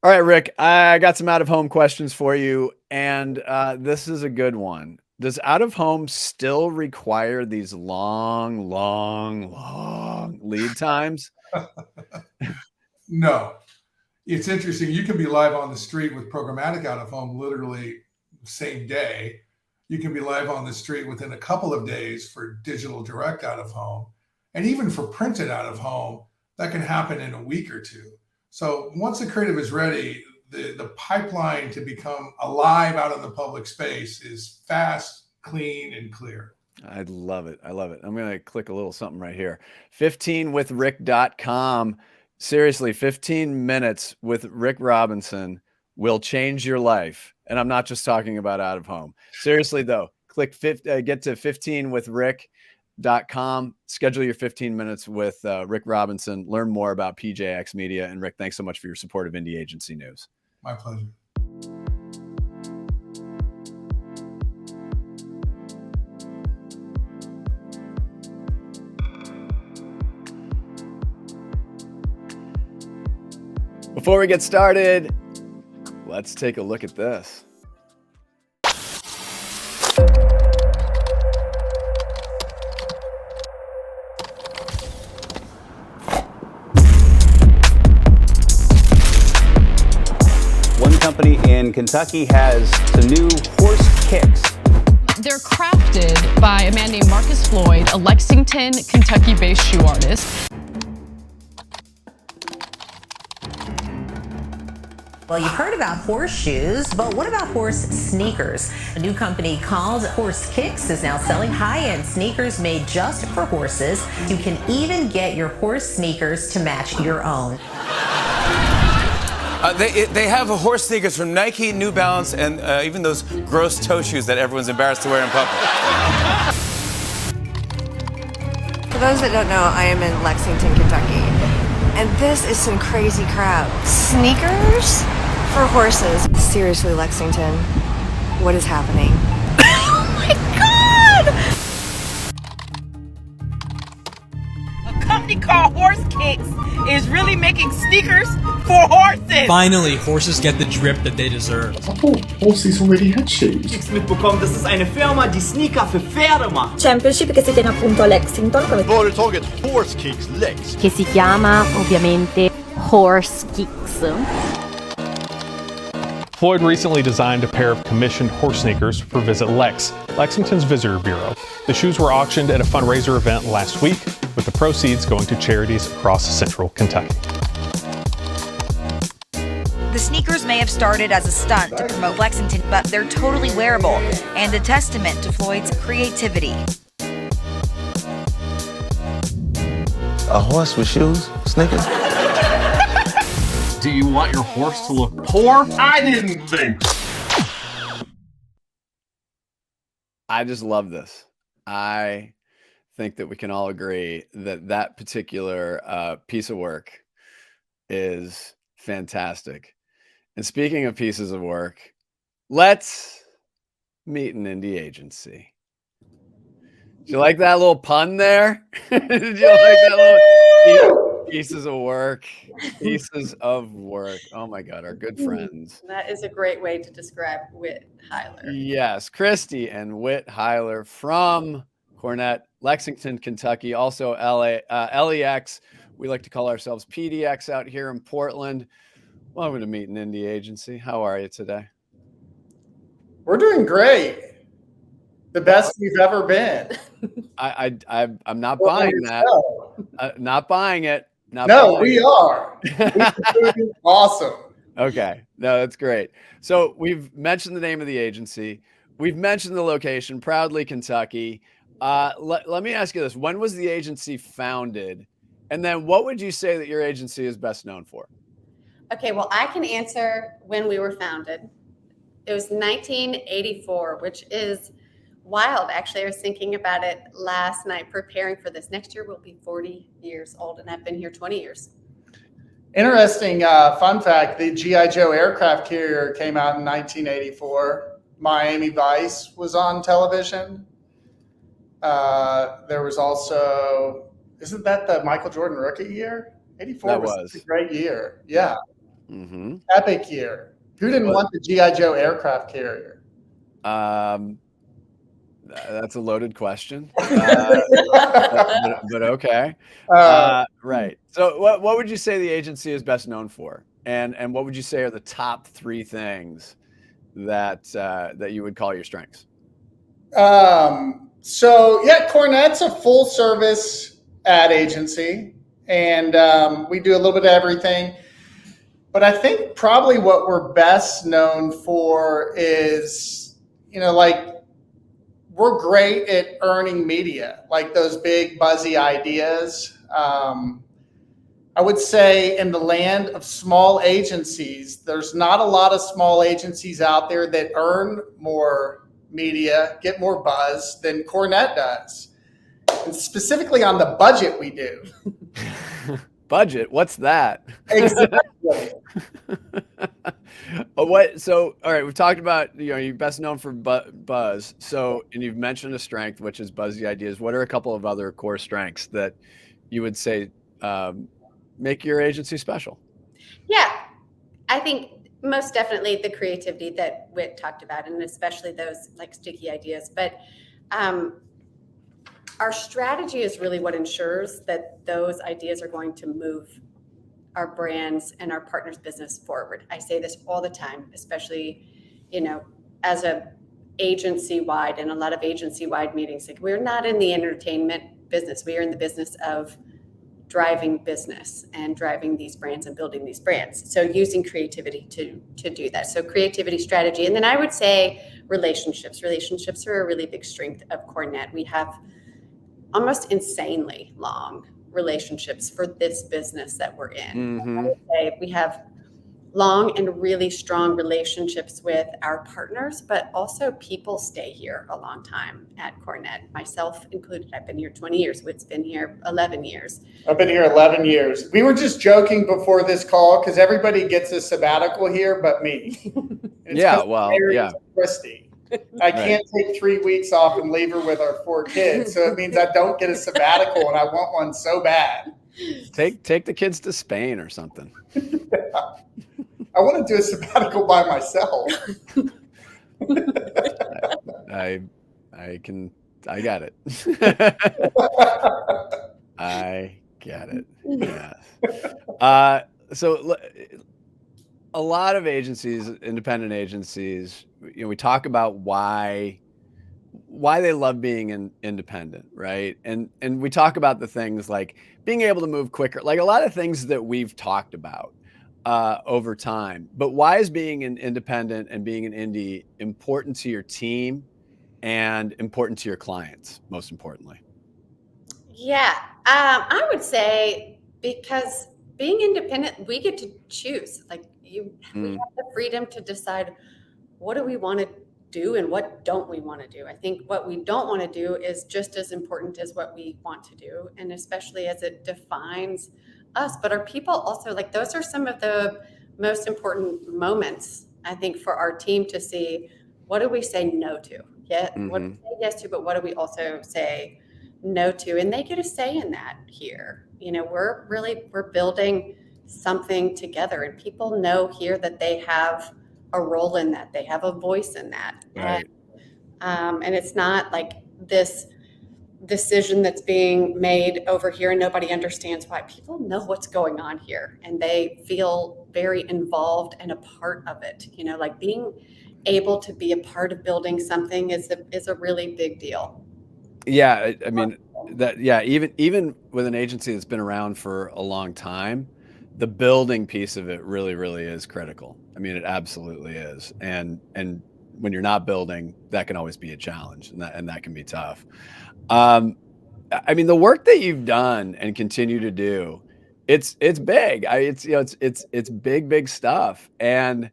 All right, Rick, I got some out of home questions for you, and this is a good one. Does out of home still require these long, long, long lead times? No. It's interesting. You can be live on the street with programmatic out of home literally same day. You can be live on the street within a couple of days for digital direct out of home. And even for printed out of home, that can happen in a week or two. So once the creative is ready, the pipeline to become alive out in the public space is fast, clean, and clear. I love it. I love it. I'm going to click a little something right here. 15withrick.com. Seriously, 15 minutes with Rick Robinson will change your life. And I'm not just talking about out of home. Seriously, though, get to 15withrick.com. Schedule your 15 minutes with Rick Robinson. Learn more about PJX Media. And Rick, thanks so much for your support of Indie Agency News. My pleasure. Before we get started, let's take a look at this. One company in Kentucky has some new horse kicks. They're crafted by a man named Marcus Floyd, a Lexington, Kentucky-based shoe artist. Well, you've heard about horseshoes, but what about horse sneakers? A new company called Horse Kicks is now selling high-end sneakers made just for horses. You can even get your horse sneakers to match your own. They have horse sneakers from Nike, New Balance, and even those gross toe shoes that everyone's embarrassed to wear in public. For those that don't know, I am in Lexington, Kentucky. And this is some crazy crap. Sneakers for horses. Seriously, Lexington, what is happening? Oh my God! A company called Horse Kicks is really making sneakers for horses. Finally, horses get the drip that they deserve. I thought horses already had shoes. Mitbekommen, das ist eine Firma, die Sneaker für Pferde macht. Championship che si tiene appunto a Lexington. Företaget Horse Kicks Lex. Che si chiama ovviamente Horse Kicks. Floyd recently designed a pair of commissioned horse sneakers for VisitLEX, Lexington's visitor bureau. The shoes were auctioned at a fundraiser event last week, with the proceeds going to charities across central Kentucky. The sneakers may have started as a stunt to promote Lexington, but they're totally wearable and a testament to Floyd's creativity. A horse with shoes? Sneakers? Do you want your horse to look poor? I didn't think. I just love this. I think that we can all agree that that particular piece of work is fantastic. And speaking of pieces of work, let's meet an indie agency. Did you like that little pun there? Did you like that little pieces of work? Pieces of work. Oh my God, our good friends. That is a great way to describe Whit Hiler. Yes, Christy and Whit Hiler from Cornett, Lexington, Kentucky, also LEX. We like to call ourselves PDX out here in Portland. Welcome to Meet an Indie Agency. How are you today? We're doing great. The best we've ever been. I'm not buying that. Not buying it. We are. Awesome. Okay. No, that's great. So we've mentioned the name of the agency. We've mentioned the location, Proudly, Kentucky. Let me ask you this. When was the agency founded? And then what would you say that your agency is best known for? Okay, well, I can answer when we were founded. It was 1984, which is wild. Actually, I was thinking about it last night, preparing for this. Next year, we'll be 40 years old, and I've been here 20 years. Interesting fun fact, the G.I. Joe aircraft carrier came out in 1984. Miami Vice was on television. There was also, isn't that the Michael Jordan rookie year? 84 was a great year. Yeah. Epic year. Who didn't want the G.I. Joe aircraft carrier? That's a loaded question, but okay. Right. So what would you say the agency is best known for? And what would you say are the top 3 things that you would call your strengths? Cornett's a full service ad agency, and we do a little bit of everything. But I think probably what we're best known for is, we're great at earning media, like those big buzzy ideas. I would say in the land of small agencies, there's not a lot of small agencies out there that earn more media, get more buzz than Cornett does. And specifically on the budget we do. Budget? What's that? Exactly. All right, we've talked about, you're best known for buzz. So, and you've mentioned a strength, which is buzzy ideas. What are a couple of other core strengths that you would say make your agency special? Yeah, I think most definitely the creativity that Whit talked about, and especially those like sticky ideas. But our strategy is really what ensures that those ideas are going to move our brands and our partners' business forward. I say this all the time, especially, as a agency-wide and a lot of agency-wide meetings. Like, we're not in the entertainment business. We are in the business of driving business and driving these brands and building these brands. So using creativity to do that. So creativity, strategy, and then I would say relationships. Relationships are a really big strength of Cornett. We have almost insanely long relationships for this business that we're in. I would say we have long and really strong relationships with our partners, but also people stay here a long time at Cornett, myself included. I've been here 20 years. Whit's been here 11 years. I've been here 11 years. We were just joking before this call because everybody gets a sabbatical here but me. Christy. I can't take 3 weeks off and leave her with our 4 kids. So it means I don't get a sabbatical, and I want one so bad. Take the kids to Spain or something. I want to do a sabbatical by myself. I got it. I get it. Yeah. So a lot of agencies, independent agencies, we talk about why they love being independent, right? And we talk about the things like being able to move quicker, like a lot of things that we've talked about over time. But why is being an independent and being an indie important to your team and important to your clients, most importantly? Yeah, I would say because being independent, we get to choose. Like we have the freedom to decide what do we want to do and what don't we want to do. I think what we don't want to do is just as important as what we want to do, and especially as it defines us. But our people also, like, those are some of the most important moments, I think, for our team to see what do we say no to. What do we say yes to, but what do we also say no to? And they get a say in that here. We're building something together, and people know here that they have a role in that. They have a voice in that. Right. And it's not like this decision that's being made over here and nobody understands why. People know what's going on here and they feel very involved and a part of it. Like being able to be a part of building something is a really big deal. Yeah. I mean, even with an agency that's been around for a long time, the building piece of it really, really is critical. I mean, it absolutely is. And when you're not building, that can always be a challenge, and that can be tough. I mean, the work that you've done and continue to do, it's big. It's big stuff. And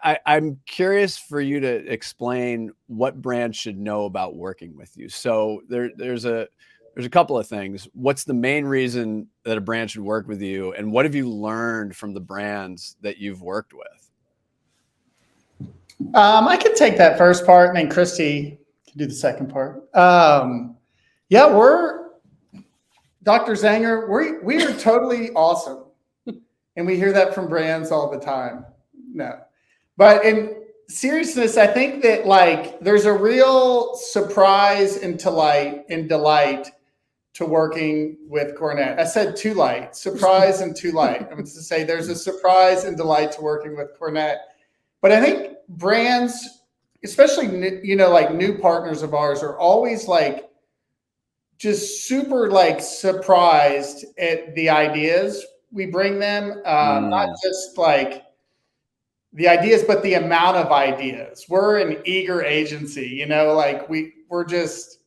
I'm curious for you to explain what brands should know about working with you. So there's a couple of things. What's the main reason that a brand should work with you? And what have you learned from the brands that you've worked with? I can take that first part, and then Christy can do the second part. we're Dr. Zanger. We are totally awesome. And we hear that from brands all the time. No. But in seriousness, I think that like there's a real surprise and delight to working with Cornett. I said too light, surprise and too light. I mean to say there's a surprise and delight to working with Cornett. But I think brands, especially like new partners of ours, are always like just super like surprised at the ideas we bring them. Not just like the ideas, but the amount of ideas. We're an eager agency, like we're just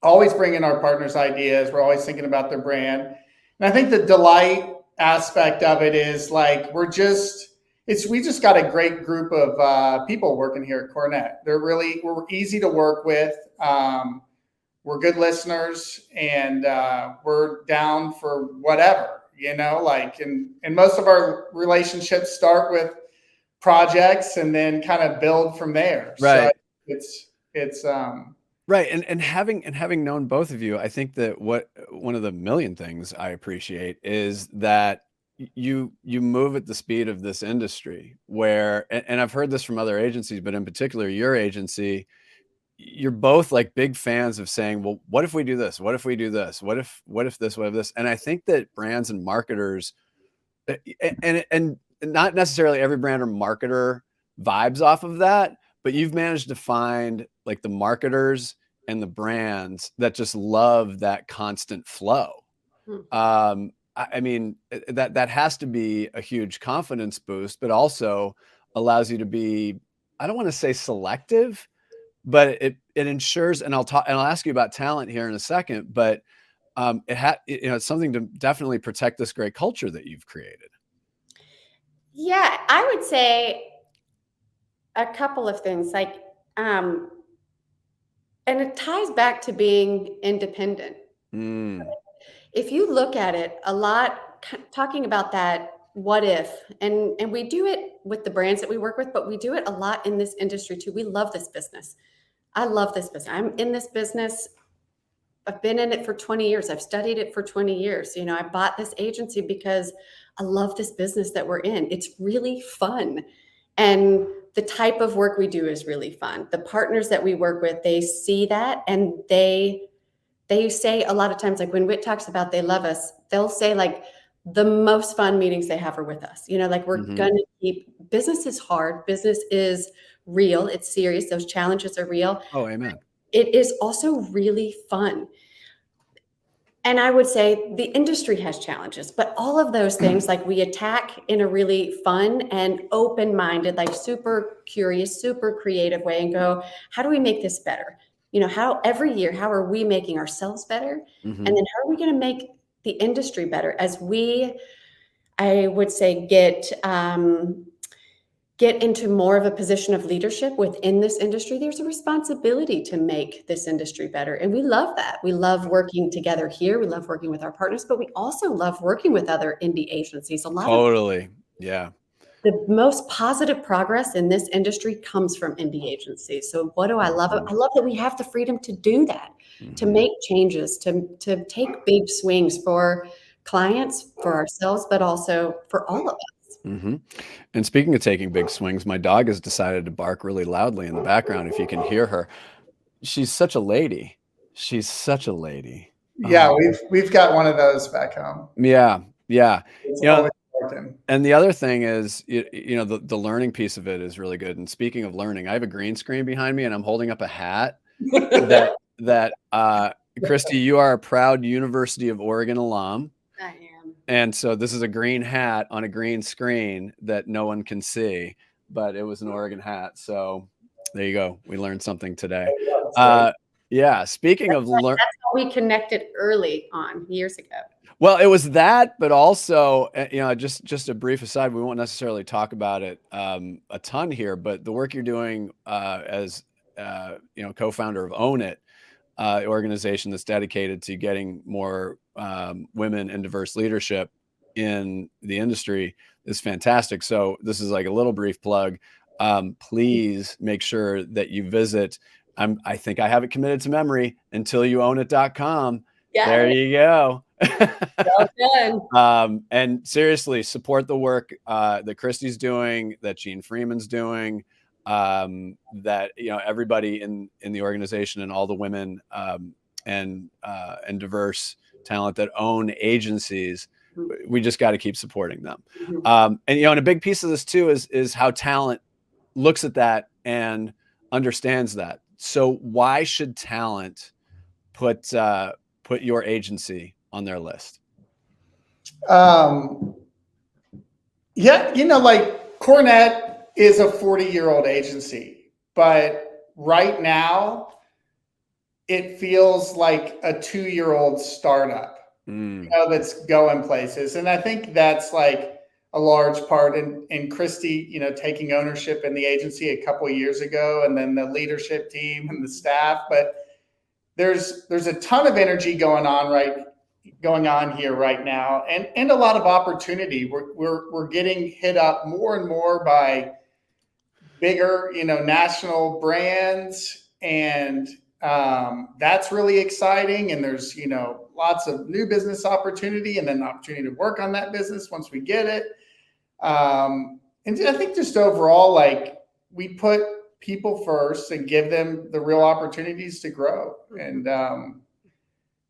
always bringing our partners ideas. We're always thinking about their brand. And I think the delight aspect of it is like, we just got a great group of people working here at Cornett. We're easy to work with. We're good listeners, and we're down for whatever, and most of our relationships start with projects and then kind of build from there. Right. So it's right. And having known both of you, I think that one of the million things I appreciate is that you move at the speed of this industry where, and I've heard this from other agencies, but in particular your agency, you're both like big fans of saying, well, what if we do this? What if we do this? What if this, what if this? And I think that brands and marketers, and not necessarily every brand or marketer vibes off of that, but you've managed to find like the marketers and the brands that just love that constant flow. I mean, that has to be a huge confidence boost, but also allows you to be, I don't want to say selective, but it ensures, and I'll ask you about talent here in a second, but it's something to definitely protect this great culture that you've created. Yeah, I would say a couple of things, like, and it ties back to being independent. If you look at it a lot, talking about that, what if, and we do it with the brands that we work with, but we do it a lot in this industry too. We love this business. I love this business. I'm in this business. I've been in it for 20 years. I've studied it for 20 years. I bought this agency because I love this business that we're in. It's really fun. And the type of work we do is really fun. The partners that we work with, they see that, and they say a lot of times, like when Whit talks about they love us, they'll say like the most fun meetings they have are with us. Like we're gonna keep, business is hard. Business is real. It's serious. Those challenges are real. Oh, amen. It is also really fun. And I would say the industry has challenges, but all of those things, like we attack in a really fun and open-minded, like super curious, super creative way, and go, how do we make this better? How every year, how are we making ourselves better? And then how are we going to make the industry better as we, I would say, get into more of a position of leadership within this industry? There's a responsibility to make this industry better. And we love that. We love working together here. We love working with our partners, but we also love working with other indie agencies. Yeah. The most positive progress in this industry comes from indie agencies. So what do I love? I love that we have the freedom to do that, to make changes, to take big swings for clients, for ourselves, but also for all of us. And speaking of taking big swings, my dog has decided to bark really loudly in the background. If you can hear her, she's such a lady. She's such a lady. Yeah, we've got one of those back home. Yeah. And the other thing is, the learning piece of it is really good. And speaking of learning, I have a green screen behind me, and I'm holding up a hat that Christy, you are a proud University of Oregon alum. I am. And so this is a green hat on a green screen that no one can see, but it was an Oregon hat. So there you go. We learned something today. Yeah. Speaking of learning, that's how we connected early on years ago. Well, it was that, but also, just a brief aside, we won't necessarily talk about it a ton here, but the work you're doing as, co-founder of OwnIt, organization that's dedicated to getting more women in diverse leadership in the industry is fantastic. So this is like a little brief plug. Please make sure that you visit, I think I have it committed to memory, untilyouownit.com. There you go. Well done. And seriously, support the work that Christy's doing, that Gene Freeman's doing, that everybody in the organization and all the women and diverse talent that own agencies. We just got to keep supporting them. And a big piece of this too is how talent looks at that and understands that. So why should talent put your agency on their list? Like Cornett is a 40-year-old agency, but right now it feels like a 2-year-old startup, that's going places. And I think that's like a large part in Christy, taking ownership in the agency a couple of years ago, and then the leadership team and the staff. But there's a ton of energy going on here right now, and a lot of opportunity. We're getting hit up more and more by bigger, national brands, and that's really exciting. And there's lots of new business opportunity, and then opportunity to work on that business once we get it. And I think just overall, like, we put people first and give them the real opportunities to grow. And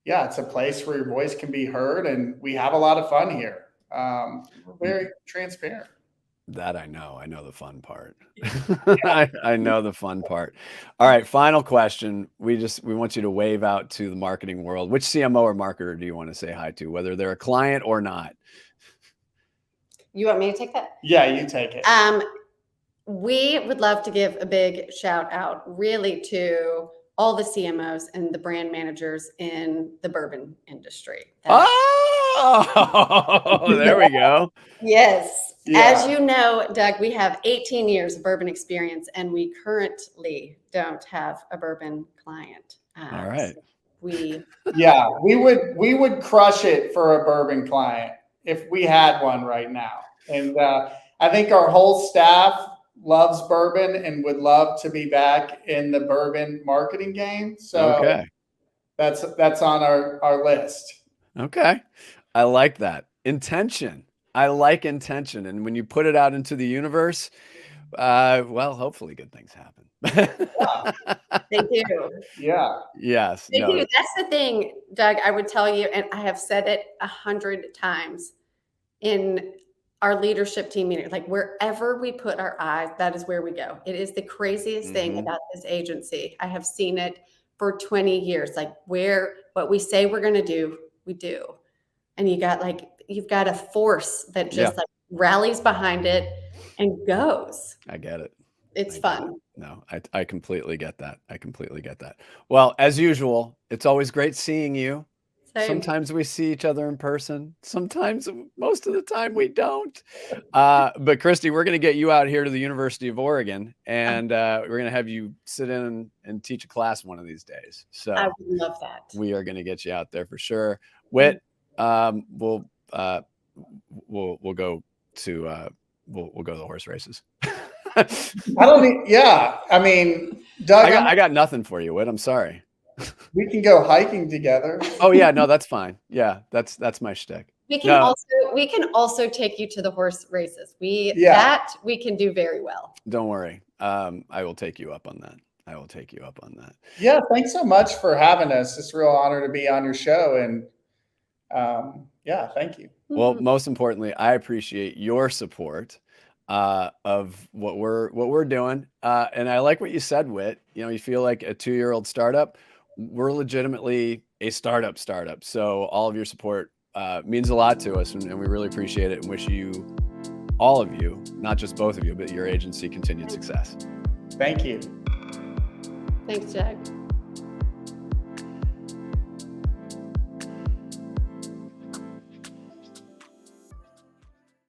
it's a place where your voice can be heard, and we have a lot of fun here. We're very transparent. That I know the fun part. I know the fun part. All right, final question. We want you to wave out to the marketing world. Which CMO or marketer do you want to say hi to, whether they're a client or not? You want me to take that? Yeah, you take it. We would love to give a big shout out really to all the CMOs and the brand managers in the bourbon industry. There we go. Yes. Yeah. As you know, Doug, we have 18 years of bourbon experience, and we currently don't have a bourbon client. All right. We would crush it for a bourbon client if we had one right now. And I think our whole staff loves bourbon and would love to be back in the bourbon marketing game. So okay, that's on our list. Okay. I like that. Intention. I like intention. And when you put it out into the universe, hopefully good things happen. They do. Yeah. Yes. They do. That's the thing, Doug, I would tell you, and I have said it 100 times in our leadership team meeting, like wherever we put our eyes, that is where we go. It is the craziest thing about this agency. I have seen it for 20 years. Like what we say we're going to do, we do. And you've got a force that just rallies behind it and goes. I get it. It's fun. No, I completely get that. Well, as usual, it's always great seeing you. Same. Sometimes we see each other in person. Sometimes, most of the time, we don't. But Christy, we're going to get you out here to the University of Oregon, and we're going to have you sit in and teach a class one of these days. So I would love that. We are going to get you out there for sure. Whit, we'll go to the horse races. Doug, I got nothing for you, Whit. I'm sorry. We can go hiking together. Oh yeah, no, that's fine. Yeah, that's my shtick. We can also take you to the horse races. We can do very well. Don't worry. I will take you up on that. Yeah, thanks so much for having us. It's a real honor to be on your show, and thank you. Well, most importantly, I appreciate your support of what we're doing. And I like what you said, Whit. You feel like a 2-year-old startup. We're legitimately a startup. So all of your support means a lot to us, and we really appreciate it, and wish you, all of you, not just both of you, but your agency, continued success. Thank you. Thanks, Jack.